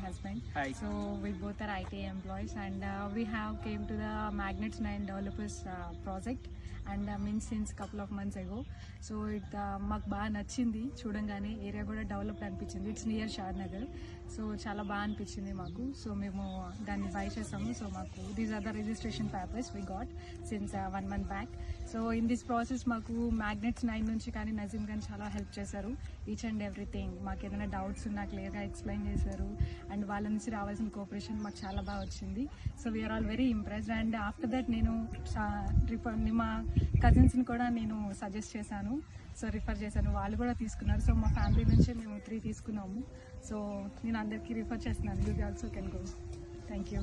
husband. Hi. So we both are IT employees, and we have came to the Magnets 9 developers project, and since couple of months ago. So it మాకు బాగా నచ్చింది, చూడంగానే area కూడా developed అనిపించింది. It's near Shad Nagar. So చాలా బాగా అనిపించింది మాకు. సో మేము దాన్ని బై చేసాము. సో మాకు these are the registration papers we got since 1 month back. So in this process మాకు మ్యాగ్నెట్స్ 9 నుంచి కానీ నజీమ్ కానీ చాలా హెల్ప్ చేశారు. ఈచ్ అండ్ ఎవ్రీథింగ్ మాకు ఏదైనా డౌట్స్ ఉన్నా క్లియర్గా ఎక్స్ప్లెయిన్ చేశారు, అండ్ వాళ్ళ నుంచి రావాల్సిన కోఆపరేషన్ మాకు చాలా బాగా వచ్చింది. So we are all very impressed. And after that నేను మా కజిన్స్ని కూడా నేను సజెస్ట్ చేశాను, సో రిఫర్ చేశాను, వాళ్ళు కూడా తీసుకున్నారు. సో మా ఫ్యామిలీ నుంచే మేము 3 తీసుకున్నాము. సో నేను అందరికీ రిఫర్ చేస్తున్నాను. You also can go. Thank you.